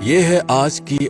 ये है आज की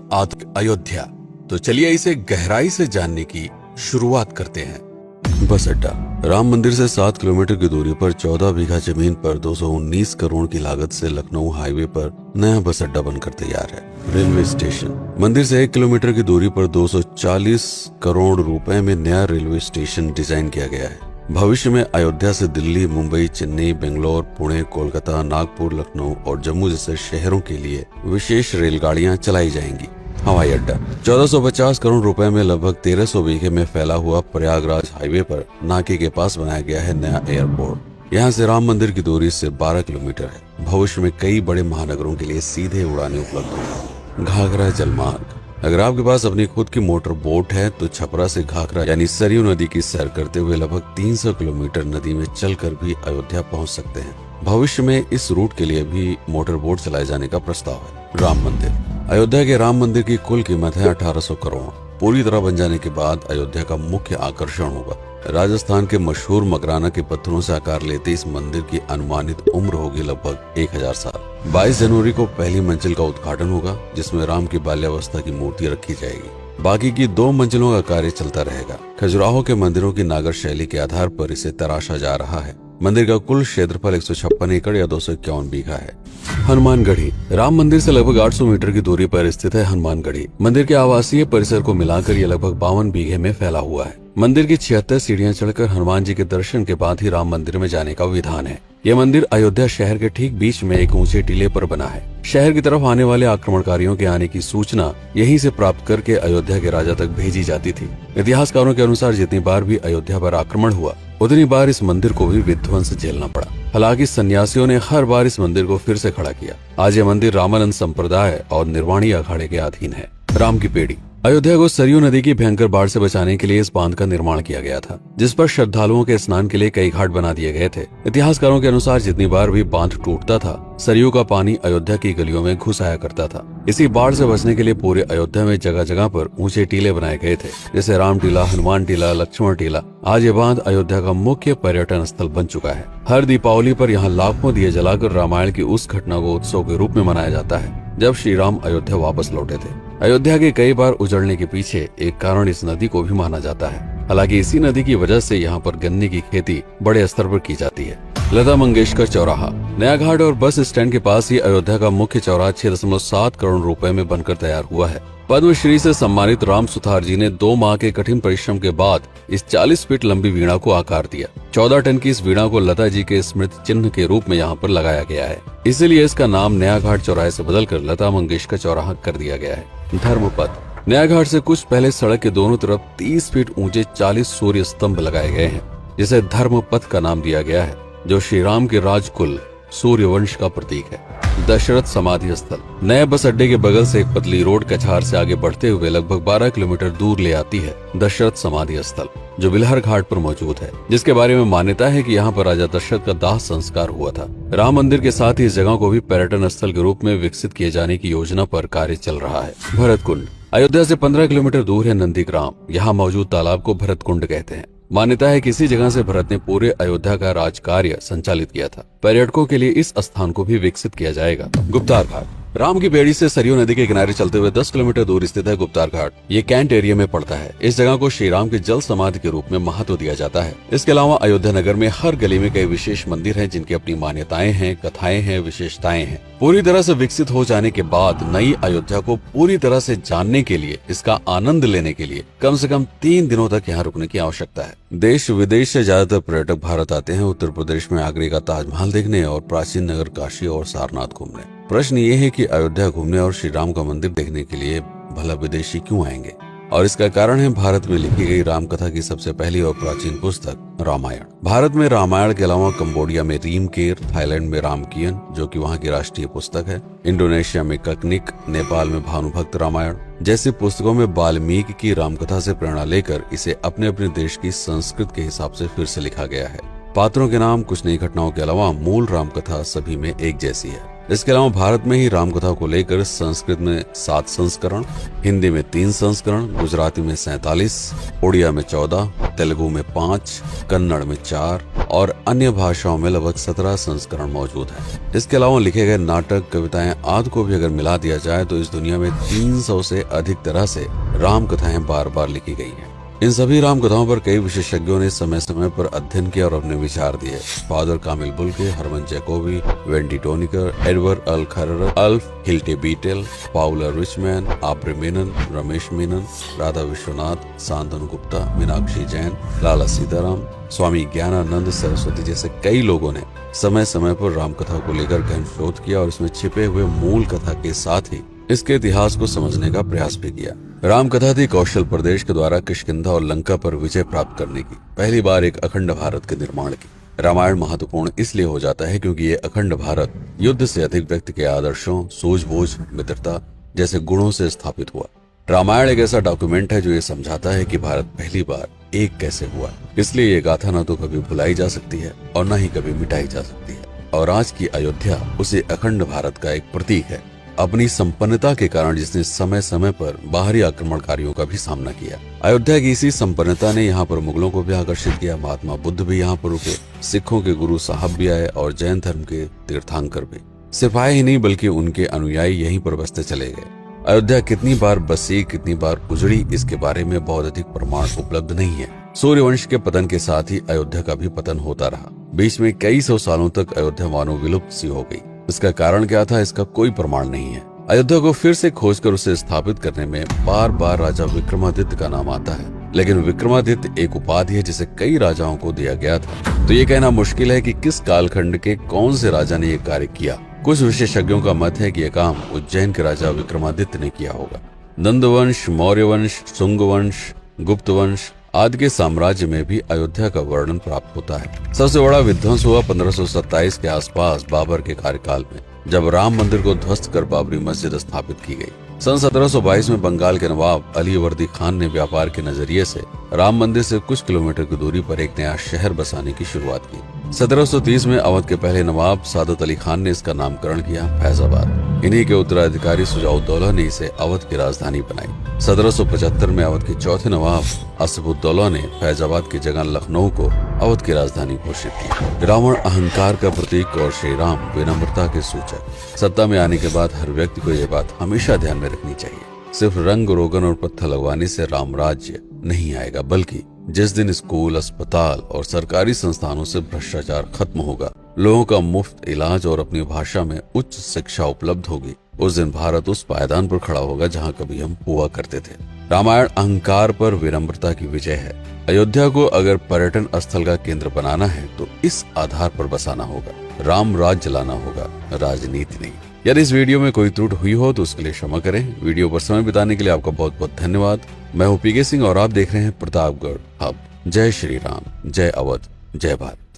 अयोध्या। तो चलिए इसे गहराई से जानने की शुरुआत करते हैं। बस अड्डा। राम मंदिर से 7 किलोमीटर की दूरी पर 14 बीघा जमीन पर 219 करोड़ की लागत से लखनऊ हाईवे पर नया बस अड्डा बनकर तैयार है। Railway station. मंदिर से 1 किलोमीटर की दूरी पर 240 करोड़ रुपए में नया रेलवे स्टेशन डिजाइन किया गया है। भविष्य में अयोध्या से दिल्ली, मुंबई, चेन्नई, बेंगलोर, पुणे, कोलकाता, नागपुर, लखनऊ और जम्मू जैसे शहरों के लिए विशेष रेलगाड़ियां चलाई जाएंगी। हवाई अड्डा। 1450 करोड़ रुपए में लगभग 1300 बीघे में फैला हुआ प्रयागराज हाईवे पर नाके के पास बनाया गया है नया एयरपोर्ट। यहाँ से राम मंदिर की दूरी से 12 किलोमीटर है। भविष्य में कई बड़े महानगरों के लिए सीधे उड़ानें उपलब्ध होंगी। घाघरा जलमार्ग। अगर आपके पास अपनी खुद की मोटर बोट है तो छपरा से घाघरा यानी सरयू नदी की सैर करते हुए लगभग 300 किलोमीटर नदी में चलकर भी अयोध्या पहुंच सकते हैं। भविष्य में इस रूट के लिए भी मोटर बोट चलाए जाने का प्रस्ताव है। राम मंदिर। अयोध्या के राम मंदिर की कुल कीमत है 1800 करोड़। पूरी तरह बन जाने के बाद अयोध्या का मुख्य आकर्षण होगा। राजस्थान के मशहूर मकराना के पत्थरों से आकार लेते इस मंदिर की अनुमानित उम्र होगी लगभग 1000 साल। 22 जनवरी को पहली मंजिल का उद्घाटन होगा, जिसमें राम की बाल्यावस्था की मूर्ति रखी जाएगी। बाकी की 2 मंजिलों का कार्य चलता रहेगा। खजुराहो के मंदिरों की नागर शैली के आधार पर इसे तराशा जा रहा है। मंदिर का कुल क्षेत्रफल 156 एकड़ या 251 बीघा है। हनुमानगढ़ी। राम मंदिर से लगभग 800 मीटर की दूरी पर स्थित है हनुमानगढ़ी। मंदिर के आवासीय परिसर को मिलाकर यह लगभग 52 बीघे में फैला हुआ है। मंदिर की 76 सीढ़ियां चढ़कर हनुमान जी के दर्शन के बाद ही राम मंदिर में जाने का विधान है। यह मंदिर अयोध्या शहर के ठीक बीच में एक ऊंचे टीले पर बना है। शहर की तरफ आने वाले आक्रमणकारियों के आने की सूचना यहीं से प्राप्त करके अयोध्या के राजा तक भेजी जाती थी। इतिहासकारों के अनुसार जितनी बार भी अयोध्या पर आक्रमण हुआ, उतनी बार इस मंदिर को भी विध्वंस झेलना पड़ा। हालांकि सन्यासियों ने हर बार इस मंदिर को फिर से खड़ा किया। आज यह मंदिर रामानंद संप्रदाय और निर्वाणी अखाड़े के अधीन है। राम की पेड़ी। अयोध्या को सरयू नदी की भयंकर बाढ़ से बचाने के लिए इस बांध का निर्माण किया गया था, जिस पर श्रद्धालुओं के स्नान के लिए कई घाट बना दिए गए थे। इतिहासकारों के अनुसार जितनी बार भी बांध टूटता था, सरयू का पानी अयोध्या की गलियों में घुस आया करता था। इसी बाढ़ से बचने के लिए पूरे अयोध्या में जगह जगह पर ऊंचे टीले बनाए गए थे, जैसे राम टीला, हनुमान टीला, लक्ष्मण टीला। आज ये बांध अयोध्या का मुख्य पर्यटन स्थल बन चुका है। हर दीपावली पर यहाँ लाखों दिए जलाकर रामायण की उस घटना को उत्सव के रूप में मनाया जाता है जब श्री राम अयोध्या वापस लौटे थे। अयोध्या के कई बार उजड़ने के पीछे एक कारण इस नदी को भी माना जाता है। हालांकि इसी नदी की वजह से यहाँ पर गन्ने की खेती बड़े स्तर पर की जाती है। लता मंगेशकर चौराहा। नया घाट और बस स्टैंड के पास ही अयोध्या का मुख्य चौराहा 6.7 करोड़ रुपए में बनकर तैयार हुआ है। पद्मश्री से सम्मानित राम सुथार जी ने 2 माह के कठिन परिश्रम के बाद इस 40 फीट लंबी वीणा को आकार दिया। 14 टन की इस वीणा को लता जी के स्मृति चिन्ह के रूप में यहाँ पर लगाया गया है। इसीलिए इसका नाम नया घाट चौराहे से बदलकर लता मंगेशकर चौराहा कर दिया गया है। धर्मपथ। नया घाट से कुछ पहले सड़क के दोनों तरफ 30 फीट ऊंचे 40 सूर्य स्तंभ लगाए गए हैं, जिसे धर्मपथ का नाम दिया गया है, जो श्री राम के राजकुल सूर्यवंश का प्रतीक है। दशरथ समाधि स्थल। नए बस अड्डे के बगल से एक पतली रोड कछार से आगे बढ़ते हुए लगभग 12 किलोमीटर दूर ले आती है दशरथ समाधि स्थल, जो बिलहर घाट पर मौजूद है, जिसके बारे में मान्यता है कि यहाँ पर राजा दशरथ का दाह संस्कार हुआ था। राम मंदिर के साथ ही इस जगह को भी पर्यटन स्थल के रूप में विकसित किए जाने की योजना पर कार्य चल रहा है। भरत कुंड। अयोध्या से 15 किलोमीटर दूर है नंदीग्राम। यहाँ मौजूद तालाब को भरत कुंड कहते हैं। मान्यता है कि इसी जगह से भरत ने पूरे अयोध्या का राज कार्य संचालित किया था। पर्यटकों के लिए इस स्थान को भी विकसित किया जाएगा। गुप्तार घाट। राम की बेड़ी से सरयू नदी के किनारे चलते हुए 10 किलोमीटर दूर स्थित है गुप्तार घाट। ये कैंट एरिया में पड़ता है। इस जगह को श्री राम के जल समाधि के रूप में महत्व दिया जाता है। इसके अलावा अयोध्या नगर में हर गली में कई विशेष मंदिर हैं, जिनकी अपनी मान्यताएं हैं, कथाएं हैं, विशेषताएं हैं। पूरी तरह से विकसित हो जाने के बाद नई अयोध्या को पूरी तरह से जानने के लिए, इसका आनंद लेने के लिए कम से कम 3 दिनों तक यहाँ रुकने की आवश्यकता है। देश विदेश से ज्यादातर पर्यटक भारत आते हैं उत्तर प्रदेश में आगरे का ताजमहल देखने और प्राचीन नगर काशी और सारनाथ घूमने। प्रश्न ये है कि अयोध्या घूमने और श्री राम का मंदिर देखने के लिए भला विदेशी क्यों आएंगे? और इसका कारण है भारत में लिखी गई राम कथा की सबसे पहली और प्राचीन पुस्तक रामायण। भारत में रामायण के अलावा कंबोडिया में रीमकेर, थाईलैंड में रामकियन, जो कि वहाँ की राष्ट्रीय पुस्तक है, इंडोनेशिया में ककनिक, नेपाल में भानुभक्त रामायण जैसी पुस्तकों में वाल्मीकि की रामकथा से प्रेरणा लेकर इसे अपने अपने देश की संस्कृत के हिसाब से फिर से लिखा गया है। पात्रों के नाम, कुछ नई घटनाओं के अलावा मूल रामकथा सभी में एक जैसी है। इसके अलावा भारत में ही रामकथा को लेकर संस्कृत में 7 संस्करण, हिंदी में 3 संस्करण, गुजराती में 47, उड़िया में 14, तेलुगु में 5, कन्नड़ में 4 और अन्य भाषाओं में लगभग 17 संस्करण मौजूद हैं। इसके अलावा लिखे गए नाटक, कविताएं आदि को भी अगर मिला दिया जाए तो इस दुनिया में 300 से अधिक तरह से राम कथाएं बार बार लिखी गई हैं। इन सभी राम कथाओं पर कई विशेषज्ञों ने समय समय पर अध्ययन किया और अपने विचार दिए। Father Camille Bulcke, Hermann Jacobi, Wendy Doniger, Edward अल खरर, Alf Hiltebeitel, Paula Richman, Aubrey Menon, Ramesh Menon, Radha Vishwanath, Shantanu Gupta, Meenakshi Jain, Lala Sitaram, Swami Gyanananda Saraswati जैसे कई लोगों ने समय समय पर रामकथा को लेकर गहन शोध किया और इसमें छिपे हुए मूल कथा के साथ ही इसके इतिहास को समझने का प्रयास भी किया। रामकथा थी कौशल प्रदेश के द्वारा किष्किंधा और लंका पर विजय प्राप्त करने की पहली बार एक अखंड भारत के निर्माण की। रामायण महत्वपूर्ण इसलिए हो जाता है क्योंकि ये अखंड भारत युद्ध से अधिक व्यक्ति के आदर्शों, सूझबूझ, मित्रता जैसे गुणों से स्थापित हुआ। रामायण एक ऐसा डॉक्यूमेंट है जो ये समझाता है कि भारत पहली बार एक कैसे हुआ। इसलिए ये गाथा न तो कभी भुलाई जा सकती है और न ही कभी मिटाई जा सकती है। और आज की अयोध्या उसे अखंड भारत का एक प्रतीक है, अपनी संपन्नता के कारण जिसने समय समय पर बाहरी आक्रमणकारियों का भी सामना किया। अयोध्या की इसी संपन्नता ने यहाँ पर मुगलों को भी आकर्षित किया। महात्मा बुद्ध भी यहाँ पर रुके, सिखों के गुरु साहब भी आए और जैन धर्म के तीर्थंकर भी। सिर्फ आए ही नहीं बल्कि उनके अनुयायी यहीं पर बसते चले गए। अयोध्या कितनी बार बसी, कितनी बार उजड़ी, इसके बारे में बहुत अधिक प्रमाण उपलब्ध नहीं है। सूर्यवंश के पतन के साथ ही अयोध्या का भी पतन होता रहा। बीच में कई सौ सालों तक अयोध्या मानो विलुप्त सी हो गई। इसका कारण क्या था, इसका कोई प्रमाण नहीं है। अयोध्या को फिर से खोजकर उसे स्थापित करने में बार बार राजा विक्रमादित्य का नाम आता है, लेकिन विक्रमादित्य एक उपाधि है जिसे कई राजाओं को दिया गया था। तो ये कहना मुश्किल है कि किस कालखंड के कौन से राजा ने ये कार्य किया। कुछ विशेषज्ञों का मत है कि यह काम उज्जैन के राजा विक्रमादित्य ने किया होगा। नंद वंश, मौर्य वंश, शुंग वंश, गुप्त वंश आदि के साम्राज्य में भी अयोध्या का वर्णन प्राप्त होता है। सबसे बड़ा विध्वंस हुआ 1527 के आसपास बाबर के कार्यकाल में, जब राम मंदिर को ध्वस्त कर बाबरी मस्जिद स्थापित की गई। सन 1722 में बंगाल के नवाब अली वर्दी खान ने व्यापार के नजरिए से राम मंदिर से कुछ किलोमीटर की दूरी पर एक नया शहर बसाने की शुरुआत की। 1730 में अवध के पहले नवाब सादत अली खान ने इसका नामकरण किया फैजाबाद। इन्हीं के उत्तराधिकारी सुजाउद्दौला ने इसे अवध की राजधानी बनाई। 1775 में अवध के चौथे नवाब असफुद्दौला ने फैजाबाद की जगह लखनऊ को अवध की राजधानी घोषित की। रावण अहंकार का प्रतीक और श्री राम विनम्रता के सूचक। सत्ता में आने के बाद हर व्यक्ति को यह बात हमेशा ध्यान में रखनी चाहिए, सिर्फ रंग रोगन और पत्थर लगवाने से राम राज्य नहीं आएगा, बल्कि जिस दिन स्कूल, अस्पताल और सरकारी संस्थानों से भ्रष्टाचार खत्म होगा, लोगों का मुफ्त इलाज और अपनी भाषा में उच्च शिक्षा उपलब्ध होगी, उस दिन भारत उस पायदान पर खड़ा होगा जहां कभी हम हुआ करते थे। रामायण अहंकार पर विनम्रता की विजय है। अयोध्या को अगर पर्यटन स्थल का केंद्र बनाना है तो इस आधार पर बसाना होगा, राम राज्य लाना होगा, राजनीति नहीं। यदि इस वीडियो में कोई त्रुटि हुई हो तो उसके लिए क्षमा करें। वीडियो पर समय बिताने के लिए आपका बहुत बहुत धन्यवाद। मैं हूं पीके सिंह और आप देख रहे हैं प्रतापगढ़ हब। जय श्री राम, जय अवध, जय भारत।